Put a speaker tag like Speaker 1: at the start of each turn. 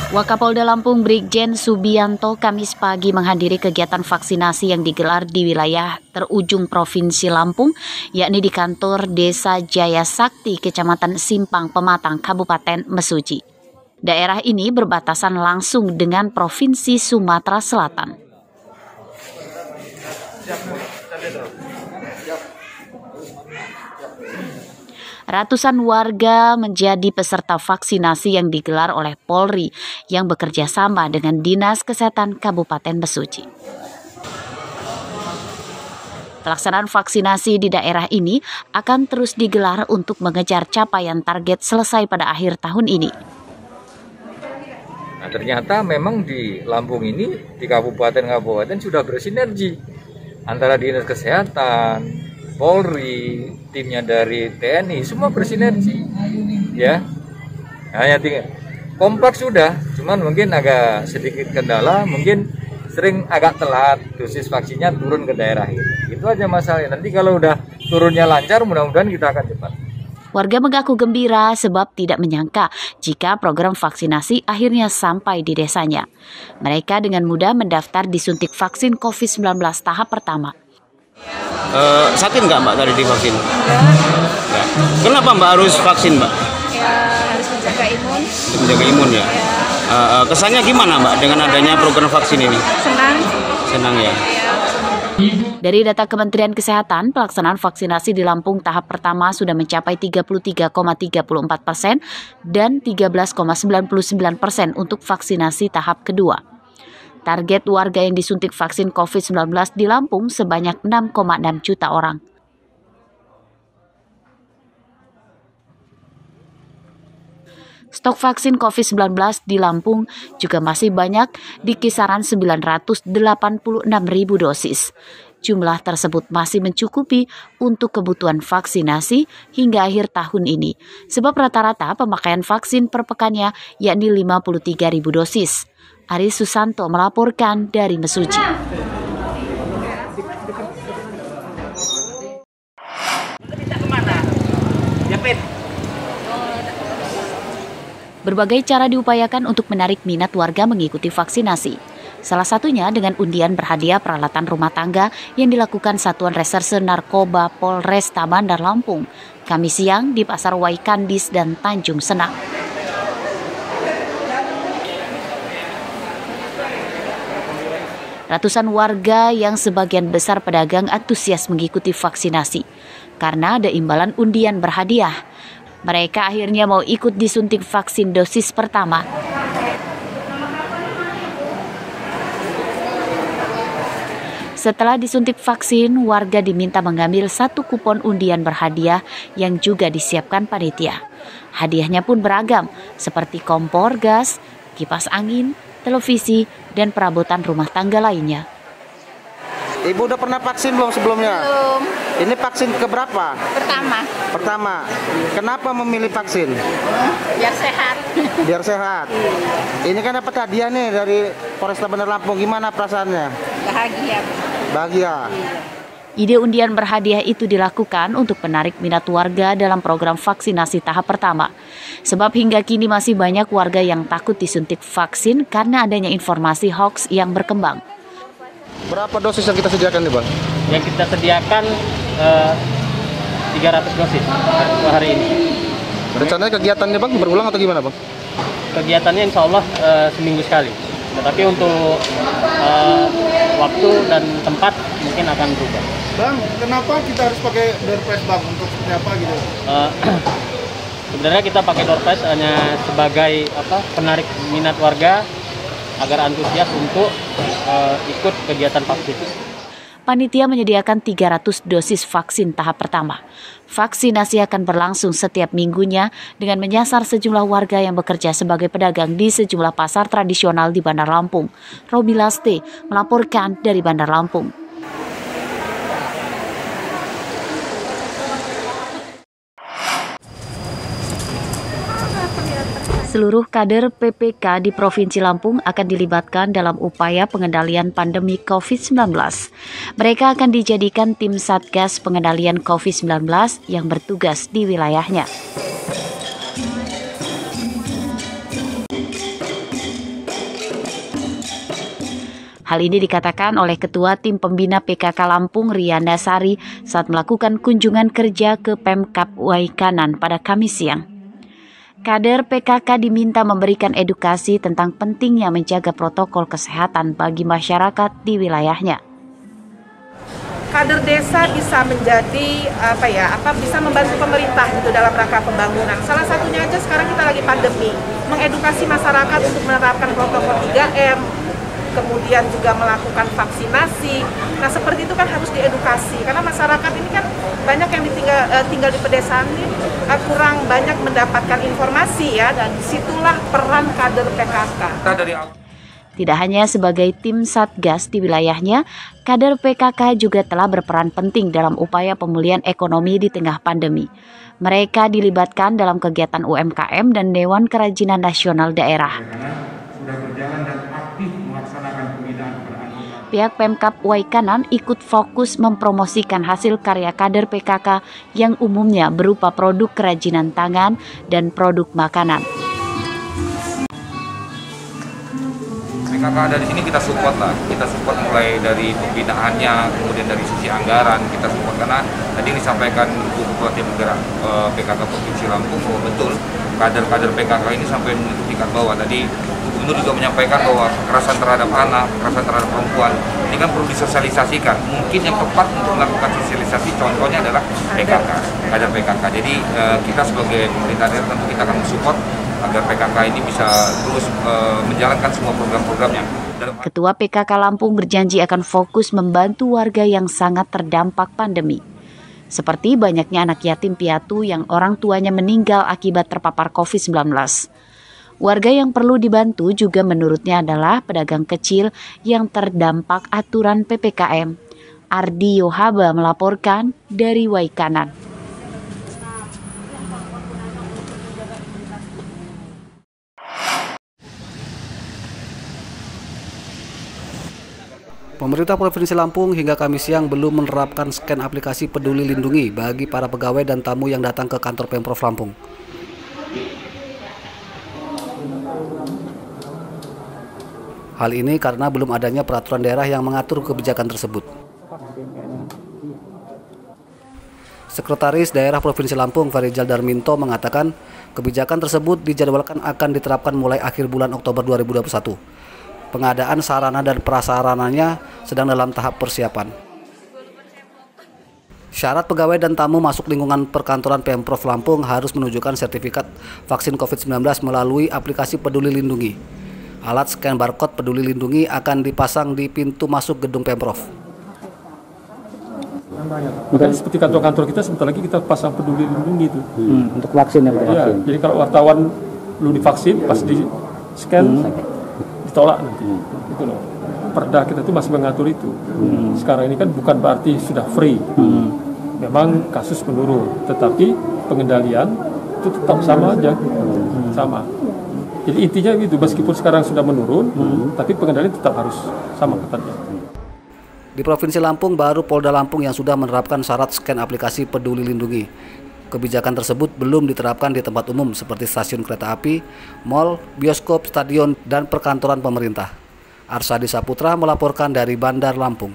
Speaker 1: Wakapolda Lampung Brigjen Subianto Kamis pagi menghadiri kegiatan vaksinasi yang digelar di wilayah terujung Provinsi Lampung, yakni di kantor Desa Jaya Sakti, Kecamatan Simpang Pematang, Kabupaten Mesuji. Daerah ini berbatasan langsung dengan Provinsi Sumatera Selatan. Ratusan warga menjadi peserta vaksinasi yang digelar oleh Polri yang bekerja sama dengan Dinas Kesehatan Kabupaten Mesuji. Pelaksanaan vaksinasi di daerah ini akan terus digelar untuk mengejar capaian target selesai pada akhir tahun ini.
Speaker 2: Nah, ternyata memang di Lampung ini, di kabupaten-kabupaten sudah bersinergi antara Dinas Kesehatan, Polri, timnya dari TNI, semua bersinergi, ya. Hanya tinggal kompleks sudah, cuman mungkin agak sedikit kendala, mungkin sering agak telat dosis vaksinnya turun ke daerah itu aja masalahnya. Nanti kalau udah turunnya lancar, mudah-mudahan kita akan cepat.
Speaker 1: Warga mengaku gembira sebab tidak menyangka jika program vaksinasi akhirnya sampai di desanya. Mereka dengan mudah mendaftar disuntik vaksin COVID-19 tahap pertama.
Speaker 3: Sakit nggak Mbak tadi divaksin? Enggak. Kenapa Mbak harus vaksin Mbak?
Speaker 4: Ya harus menjaga imun.
Speaker 3: Menjaga imun ya. Kesannya gimana Mbak dengan adanya program vaksin ini?
Speaker 4: Senang
Speaker 3: ya.
Speaker 1: Dari data Kementerian Kesehatan, pelaksanaan vaksinasi di Lampung tahap pertama sudah mencapai 33,34% dan 13,99% untuk vaksinasi tahap kedua. Target warga yang disuntik vaksin COVID-19 di Lampung sebanyak 6,6 juta orang. Stok vaksin COVID-19 di Lampung juga masih banyak di kisaran 986.000 dosis. Jumlah tersebut masih mencukupi untuk kebutuhan vaksinasi hingga akhir tahun ini, sebab rata-rata pemakaian vaksin per pekannya yakni 53.000 dosis. Ari Susanto melaporkan dari Mesuji. Berbagai cara diupayakan untuk menarik minat warga mengikuti vaksinasi. Salah satunya dengan undian berhadiah peralatan rumah tangga yang dilakukan Satuan Reserse Narkoba Polresta Bandar Lampung, Kamis siang di Pasar Waikandis dan Tanjung Senang. Ratusan warga yang sebagian besar pedagang antusias mengikuti vaksinasi karena ada imbalan undian berhadiah. Mereka akhirnya mau ikut disuntik vaksin dosis pertama. Setelah disuntik vaksin, warga diminta mengambil satu kupon undian berhadiah yang juga disiapkan panitia. Hadiahnya pun beragam, seperti kompor gas, kipas angin, televisi, dan perabotan rumah tangga lainnya.
Speaker 5: Ibu udah pernah vaksin belum sebelumnya?
Speaker 4: Belum.
Speaker 5: Ini vaksin keberapa?
Speaker 4: Pertama.
Speaker 5: Kenapa memilih vaksin?
Speaker 4: Biar sehat.
Speaker 5: Biar sehat. Ini kan dapat hadiah nih dari Polresta Bandar Lampung. Gimana perasaannya? Bahagia.
Speaker 1: Ide undian berhadiah itu dilakukan untuk menarik minat warga dalam program vaksinasi tahap pertama. Sebab hingga kini masih banyak warga yang takut disuntik vaksin karena adanya informasi hoax yang berkembang.
Speaker 5: Berapa dosis yang kita sediakan nih Bang?
Speaker 6: Yang kita sediakan 300 dosis hari ini.
Speaker 5: Rencananya kegiatannya Bang berulang atau gimana Bang?
Speaker 6: Kegiatannya insya Allah seminggu sekali. Tetapi untuk waktu dan tempat mungkin akan berubah.
Speaker 7: Bang, kenapa kita harus pakai door prize Bang? Untuk seperti apa gitu?
Speaker 6: Sebenarnya kita pakai door prize hanya sebagai penarik minat warga agar antusias untuk ikut kegiatan vaksin.
Speaker 1: Panitia menyediakan 300 dosis vaksin tahap pertama. Vaksinasi akan berlangsung setiap minggunya dengan menyasar sejumlah warga yang bekerja sebagai pedagang di sejumlah pasar tradisional di Bandar Lampung. Robi Laste melaporkan dari Bandar Lampung. Seluruh kader PPK di Provinsi Lampung akan dilibatkan dalam upaya pengendalian pandemi COVID-19. Mereka akan dijadikan tim Satgas Pengendalian COVID-19 yang bertugas di wilayahnya. Hal ini dikatakan oleh Ketua Tim Pembina PKK Lampung Riana Sari saat melakukan kunjungan kerja ke Pemkab Waikanan pada Kamis siang. Kader PKK diminta memberikan edukasi tentang pentingnya menjaga protokol kesehatan bagi masyarakat di wilayahnya.
Speaker 8: Kader desa bisa menjadi bisa membantu pemerintah gitu dalam rangka pembangunan. Salah satunya aja sekarang kita lagi pandemi, mengedukasi masyarakat untuk menerapkan protokol 3M, kemudian juga melakukan vaksinasi. Nah, seperti itu kan harus diedukasi karena masyarakat ini kan banyak yang tinggal di pedesaan ini kurang banyak mendapatkan informasi ya, dan disitulah peran kader PKK.
Speaker 1: Tidak hanya sebagai tim Satgas di wilayahnya, kader PKK juga telah berperan penting dalam upaya pemulihan ekonomi di tengah pandemi. Mereka dilibatkan dalam kegiatan UMKM dan Dewan Kerajinan Nasional Daerah. Pihak Pemkab Waikanan ikut fokus mempromosikan hasil karya kader PKK yang umumnya berupa produk kerajinan tangan dan produk makanan.
Speaker 2: PKK ada di sini kita support lah, kita support mulai dari pembinaannya, kemudian dari sisi anggaran kita support, karena tadi disampaikan Bu Bupati Bergerak PKK Provinsi Lampung bahwa betul kader-kader PKK ini sampai tingkat bawah. Tadi Gubernur juga menyampaikan bahwa kekerasan terhadap anak, kekerasan terhadap perempuan ini kan perlu disosialisasikan. Mungkin yang tepat untuk melakukan sosialisasi contohnya adalah PKK, kader PKK. Jadi kita sebagai pemerintah daerah tentu kita akan mensupport agar PKK ini bisa terus menjalankan semua program-programnya.
Speaker 1: Ketua PKK Lampung berjanji akan fokus membantu warga yang sangat terdampak pandemi. Seperti banyaknya anak yatim piatu yang orang tuanya meninggal akibat terpapar COVID-19. Warga yang perlu dibantu juga menurutnya adalah pedagang kecil yang terdampak aturan PPKM. Ardi Yohaba melaporkan dari Waikanan.
Speaker 9: Pemerintah Provinsi Lampung hingga Kamis siang belum menerapkan scan aplikasi Peduli Lindungi bagi para pegawai dan tamu yang datang ke kantor Pemprov Lampung. Hal ini karena belum adanya peraturan daerah yang mengatur kebijakan tersebut. Sekretaris Daerah Provinsi Lampung Farijal Darminto mengatakan kebijakan tersebut dijadwalkan akan diterapkan mulai akhir bulan Oktober 2021. Pengadaan sarana dan prasarananya sedang dalam tahap persiapan. Syarat pegawai dan tamu masuk lingkungan perkantoran Pemprov Lampung harus menunjukkan sertifikat vaksin COVID-19 melalui aplikasi Peduli Lindungi. Alat scan barcode Peduli Lindungi akan dipasang di pintu masuk gedung Pemprov.
Speaker 10: Makanya seperti kantor-kantor kita sebentar lagi kita pasang Peduli Lindungi itu.
Speaker 6: Untuk vaksin ya Pak?
Speaker 10: Iya, jadi kalau wartawan lu divaksin, pas di scan ditolak nanti. Itu loh. Perda kita itu masih mengatur itu. Sekarang ini kan bukan berarti sudah free. Memang kasus menurun, tetapi pengendalian itu tetap sama aja. Sama. Jadi intinya gitu, meskipun sekarang sudah menurun, tapi pengendalian tetap harus sama ketatnya.
Speaker 9: Di Provinsi Lampung baru Polda Lampung yang sudah menerapkan syarat scan aplikasi Peduli Lindungi. Kebijakan tersebut belum diterapkan di tempat umum seperti stasiun kereta api, mal, bioskop, stadion, dan perkantoran pemerintah. Arsadi Saputra melaporkan dari Bandar Lampung.